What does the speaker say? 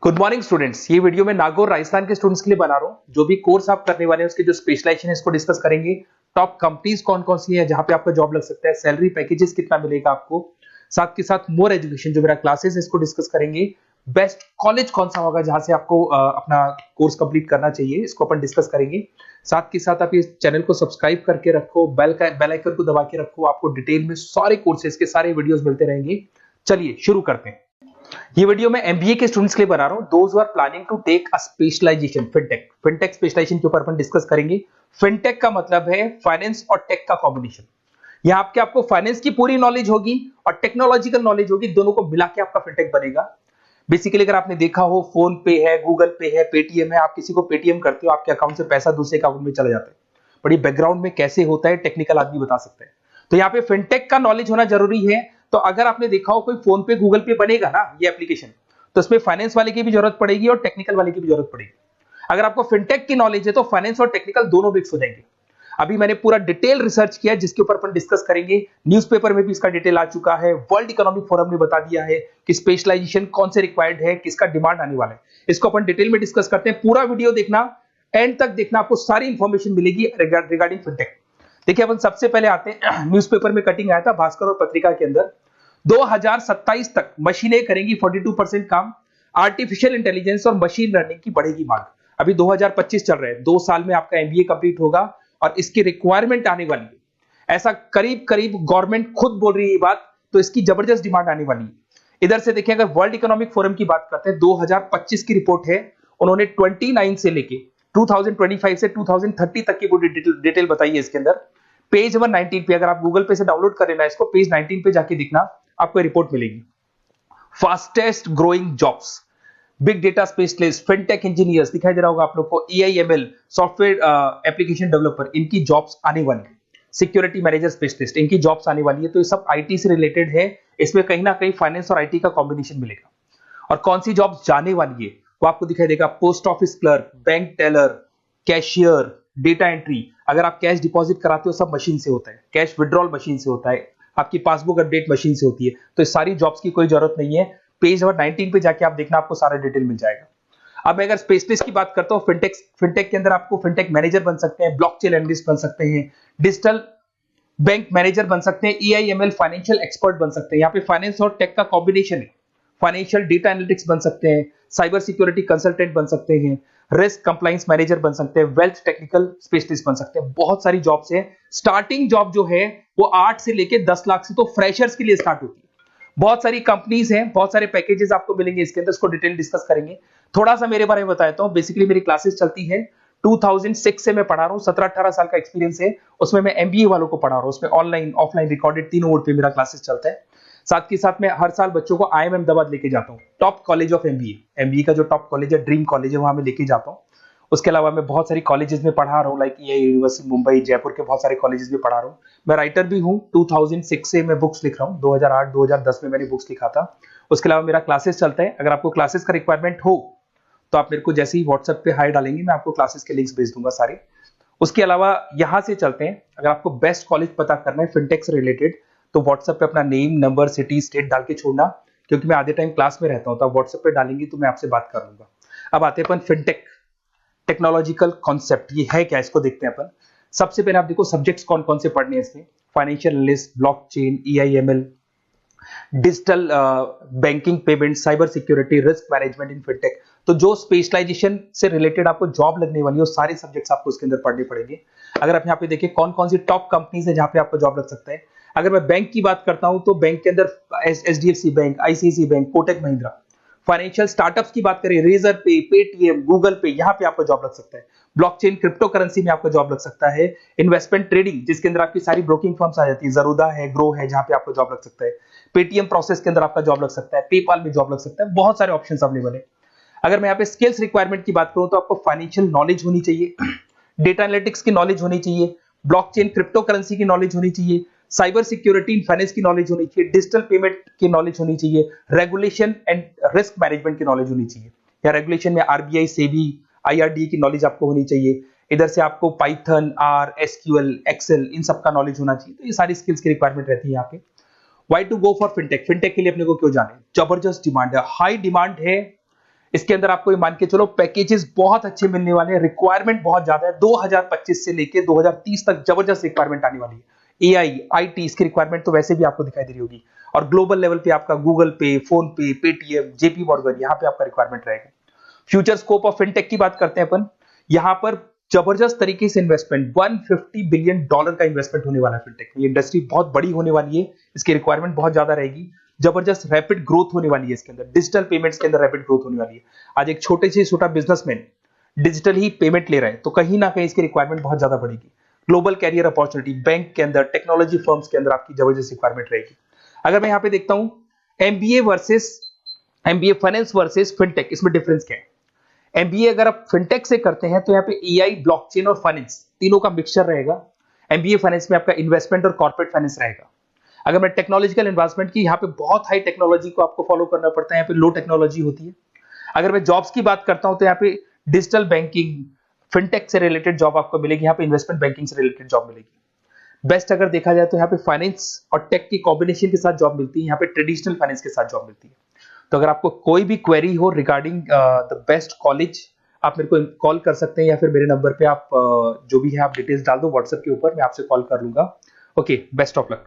Good morning students. ये video मैं नागौर राजस्थान के स्टूडेंट्स के लिए बना रहा हूँ। जो भी कोर्स आप करने वाले हैं उसके जो स्पेशलाइजेशन है इसको डिस्कस करेंगे। टॉप कंपनीज कौन कौन सी है जहां पे आपका जॉब लग सकता है, सैलरी पैकेजेस कितना मिलेगा आपको, साथ के साथ मोर एजुकेशन जो मेरा क्लासेस है इसको डिस्कस करेंगे। बेस्ट कॉलेज कौन सा होगा जहां से आपको अपना कोर्स कंप्लीट करना चाहिए, इसको अपन डिस्कस करेंगे। साथ के साथ आप इस चैनल को सब्सक्राइब करके रखो, बेल आइकन को दबा के रखो, आपको डिटेल में सारे कोर्सेज के सारे वीडियोस मिलते रहेंगे। चलिए शुरू करते हैं। ये वीडियो मैं एमबीए के स्टूडेंट्स के लिए बना रहा हूं, those who are planning to take a specialisation fintech specialisation के ऊपर अपन डिस्कस करेंगे। फिनटेक का मतलब है फाइनेंस और टेक का कॉम्बिनेशन। यहां आपको फाइनेंस की पूरी नॉलेज होगी और टेक्नोलॉजिकल नॉलेज होगी, दोनों को मिला के आपका फिनटेक बनेगा। बेसिकली अगर आपने देखा हो, फोन पे है, गूगल पे है, पेटीएम है, आप किसी को पेटीएम करते हो, आपके अकाउंट से पैसा दूसरे अकाउंट में चला जाता है। बट ये बैकग्राउंड में कैसे होता है टेक्निकल आदमी बता सकते हैं। तो यहाँ पे फिनटेक का नॉलेज होना जरूरी है। तो अगर आपने देखा हो कोई फोन पे गूगल पे बनेगा ना ये एप्लीकेशन, तो इसमें फाइनेंस वाले की भी जरूरत पड़ेगी और टेक्निकल वाले की भी जरूरत पड़ेगी। अगर आपको फिनटेक की नॉलेज है तो फाइनेंस और टेक्निकल दोनों मिक्स हो जाएंगे। अभी मैंने पूरा डिटेल रिसर्च किया जिसके ऊपर अपन डिस्कस करेंगे। न्यूज़पेपर में भी इसका डिटेल आ चुका है, वर्ल्ड इकोनॉमिक फोरम ने बता दिया है कि स्पेशलाइजेशन कौन से रिक्वायर्ड है, किसका डिमांड आने वाला है। इसको अपन डिटेल में डिस्कस करते हैं। पूरा वीडियो देखना, एंड तक देखना, आपको सारी इंफॉर्मेशन मिलेगी रिगार्डिंग फिनटेक। देखिए अपन सबसे पहले आते हैं, न्यूज़पेपर में कटिंग आया था भास्कर और पत्रिका के अंदर। 2027 तक मशीनें करेंगी 42% काम। आर्टिफिशियल इंटेलिजेंस और मशीन लर्निंग की बढ़ेगी मांग। अभी 2025 चल रहा है, 2 साल में आपका एमबीए कंप्लीट होगा और इसकी रिक्वायरमेंट आने वाली है। ऐसा करीब करीब गवर्नमेंट खुद बोल रही है ये बात, तो इसकी जबरदस्त डिमांड आने वाली है। इधर से देखिए, अगर वर्ल्ड इकोनॉमिक फोरम की बात करते हैं, 2025 की रिपोर्ट है। उन्होंने 29 से लेके 2025 से 2030 तक की पूरी डिटेल बताई है इसके अंदर। पेज नंबर 19 पे, अगर आप गूगल पे से डाउनलोड कर लेना इसको, पेज 19 पे जाके दिखना, आपको रिपोर्ट मिलेगी। Fastest growing jobs, big data specialist, fintech engineers दिखाई दे रहा होगा आप लोग को, ईआईएमएल सॉफ्टवेयर एप्लीकेशन डेवलपर, इनकी जॉब्स आने वाली है। सिक्योरिटी मैनेजर स्पेशलिस्ट, इनकी जॉब्स आने वाली है। तो ये सब आईटी से रिलेटेड है, इसमें कहीं ना कहीं फाइनेंस और आईटी का कॉम्बिनेशन मिलेगा। और कौन सी जॉब्स जाने वाली है वो आपको दिखाई देगा। Post office clerk, bank teller, cashier, data entry. अगर आप कैश डिपॉजिट कराते हो सब मशीन से होता है, कैश विड्रॉल मशीन से होता है, आपकी पासबुक अपडेट मशीन से होती है। तो इस सारी जॉब्स की कोई जरूरत नहीं है। पेज नंबर 19 पे जाके आप देखना, आपको सारा डिटेल मिल जाएगा। अब मैं अगर स्पेशलिस्ट की बात करता हूँ, फिनटेक के अंदर आपको फिनटेक मैनेजर बन सकते हैं, ब्लॉकचेन एनालिस्ट बन सकते हैं, डिजिटल बैंक मैनेजर बन सकते हैं, ईआईएमएल फाइनेंशियल एक्सपर्ट बन सकते हैं। यहाँ पे फाइनेंस और टेक का कॉम्बिनेशन है। फाइनेंशियल डेटा एनालिटिक्स बन सकते हैं, साइबर सिक्योरिटी कंसल्टेंट बन सकते हैं, रिस्क कंप्लायंस मैनेजर बन सकते हैं, वेल्थ टेक्निकल स्पेशलिस्ट बन सकते हैं। बहुत सारी जॉब्स हैं। स्टार्टिंग जॉब जो है वो 8 से लेके 10 लाख से तो फ्रेशर्स के लिए स्टार्ट होती है। बहुत सारी कंपनीज हैं, बहुत सारे पैकेजेस आपको मिलेंगे इसके अंदर, इसको डिटेल डिस्कस करेंगे। थोड़ा सा मेरे बारे में बताता हूँ। बेसिकली मेरी क्लासेस चलती है 2006 से मैं पढ़ा रहा हूँ, 17-18 साल का एक्सपीरियंस है। उसमें मैं एमबीए वालों को पढ़ा रहा हूँ, उसमें ऑनलाइन ऑफलाइन रिकॉर्डेड तीनों मोड पे मेरा क्लासेस चलता है। साथ के साथ मैं हर साल बच्चों को आईएम अहमदाबाद लेके जाता हूँ, टॉप कॉलेज ऑफ एमबीए का जो टॉप कॉलेज है, ड्रीम कॉलेज है, वहां मैं लेके जाता हूँ। उसके अलावा मैं बहुत सारी कॉलेजेस में पढ़ा रहा हूँ, लाइक ये यूनिवर्सिटी मुंबई, जयपुर के बहुत सारे कॉलेजेस में पढ़ा रहा हूँ। मैं राइटर भी हूँ, 2006 से मैं बुक्स लिख रहा हूँ, 2008-2010 में मैंने बुक्स लिखा था। उसके अलावा मेरा क्लासेस चलता है। अगर आपको क्लासेस का रिक्वायरमेंट हो तो आप मेरे को जैसे ही व्हाट्सएप पे हाई डालेंगे, मैं आपको क्लासेस के लिंक्स भेज दूंगा सारे। उसके अलावा यहाँ से चलते हैं, अगर आपको बेस्ट कॉलेज पता करना है फिनटेक से रिलेटेड, तो व्हाट्सएप पे अपना नेम, नंबर, सिटी, स्टेट डाल के छोड़ना, क्योंकि मैं आधे टाइम क्लास में रहता हूँ। तो आप व्हाट्सएप पे डालेंगे तो मैं आपसे बात कर लूंगा। अब आते हैं अपन फिनटेक टेक्नोलॉजिकल कॉन्सेप्ट, ये है क्या, इसको देखते हैं अपन। सबसे पहले आप देखो सब्जेक्ट्स कौन कौन से पढ़ने हैं इसमें। Financial analyst, blockchain, AIML, digital banking, payment, cyber security, risk management in fintech. तो जो स्पेशलाइजेशन से रिलेटेड आपको जॉब लगने वाली है, वो सारे सब्जेक्ट्स आपको इसके अंदर पढ़ने पड़ेंगे। अगर आप यहाँ पे देखिए कौन कौन सी टॉप कंपनीज है जहां पे आपको जॉब लग सकता है। अगर मैं बैंक की बात करता हूं तो बैंक के अंदर HDFC bank, ICICI bank, Kotak Mahindra. Financial startups की बात करें, रेजर पे, पेटीएम, गूगल पे, यहां पे आपको जॉब लग सकता है। ब्लॉकचेन, क्रिप्टो करेंसी में आपको जॉब लग सकता है। इन्वेस्टमेंट ट्रेडिंग, जिसके अंदर आपकी सारी ब्रोकिंग फर्म्स आ जाती है, जरूदा है, ग्रो है, जहां पे आपको जॉब लग सकता है। पेटीएम प्रोसेस के अंदर आपका जॉब लग सकता है, पेपाल में जॉब लग सकता है। बहुत सारे ऑप्शंस अवेलेबल है। अगर मैं यहाँ पे स्किल्स रिक्वायरमेंट की बात करूं तो आपको फाइनेंशियल नॉलेज होनी चाहिए, डेटा एनालिटिक्स की नॉलेज होनी चाहिए, ब्लॉकचेन क्रिप्टो करेंसी की नॉलेज होनी चाहिए, साइबर सिक्योरिटी इन फाइनेंस की नॉलेज होनी चाहिए, डिजिटल पेमेंट की नॉलेज होनी चाहिए, रेगुलेशन एंड रिस्क मैनेजमेंट की नॉलेज होनी चाहिए। या रेगुलेशन में आरबीआई, सेबी, आईआरडी की नॉलेज आपको होनी चाहिए। इधर से आपको पाइथन, आर, एसक्यूएल, एक्सेल, इन सब का नॉलेज होना चाहिए। तो ये सारी स्किल्स की रिक्वायरमेंट रहती है यहाँ पे। Why to go for fintech, fintech के लिए अपने को क्यों जाने, जबरदस्त डिमांड है, हाई डिमांड है। इसके अंदर आपको ये मान के चलो पैकेजेस बहुत अच्छे मिलने वाले हैं, रिक्वायरमेंट बहुत ज्यादा है। 2025 से लेके 2030 तक जबरदस्त रिक्वायरमेंट आने वाली है। एआई, आईटी, इसकी रिक्वायरमेंट तो वैसे भी आपको दिखाई दे रही होगी। और ग्लोबल लेवल पे आपका गूगल पे, फोन पे, पेटीएम, जेपी मॉर्गन, यहाँ पे आपका रिक्वायरमेंट रहेगा। फ्यूचर स्कोप ऑफ फिनटेक की बात करते हैं अपन, यहाँ पर जबरदस्त तरीके से इन्वेस्टमेंट, $150 बिलियन का इन्वेस्टमेंट होने वाला है फिनटेक में। ये इंडस्ट्री बहुत बड़ी होने वाली है, इसकी रिक्वायरमेंट बहुत ज्यादा रहेगी, जबरदस्त रैपिड ग्रोथ होने वाली है इसके अंदर, डिजिटल पेमेंट्स के अंदर रैपिड ग्रोथ होने वाली है। आज एक छोटे से छोटा बिजनेसमैन डिजिटल ही पेमेंट ले रहा है, तो कहीं ना कहीं इसकी रिक्वायरमेंट बहुत ज्यादा बढ़ेगी। ग्लोबल कैरियर अपॉर्चुनिटी, बैंक के अंदर, टेक्नोलॉजी फर्म्स के अंदर आपकी जबरदस्त रिक्वायरमेंट रहेगी। अगर मैं यहाँ पे देखता हूँ एमबीए फाइनेंस वर्सेस फिनटेक, इसमें डिफरेंस क्या है? एमबीए अगर आप फिनटेक से करते हैं तो यहाँ पे एआई, ब्लॉकचेन और फाइनेंस तीनों का मिक्सचर रहेगा। एमबीए फाइनेंस में आपका इन्वेस्टमेंट और कॉर्पोरेट फाइनेंस रहेगा। अगर मैं टेक्नोलॉजिकल एडवांसमेंट की, यहाँ पे बहुत हाई टेक्नोलॉजी को आपको फॉलो करना पड़ता है, यहाँ पे लो टेक्नोलॉजी होती है। अगर मैं जॉब्स की बात करता हूं तो यहाँ पे डिजिटल बैंकिंग, फिनटेक से रिलेटेड जॉब आपको मिलेगी, यहाँ पे इन्वेस्टमेंट बैंकिंग से रिलेटेड जॉब मिलेगी। बेस्ट अगर देखा जाए तो यहाँ पे फाइनेंस और टेक की कॉम्बिनेशन के साथ जॉब मिलती है, यहाँ पे ट्रेडिशनल फाइनेंस के साथ जॉब मिलती है। तो अगर आपको कोई भी क्वेरी हो रिगार्डिंग द बेस्ट कॉलेज, आप मेरे को कॉल कर सकते हैं, या फिर मेरे नंबर पे आप जो भी है आप डिटेल्स डाल दो व्हाट्सएप के ऊपर, मैं आपसे कॉल कर लूंगा। Okay, best of luck.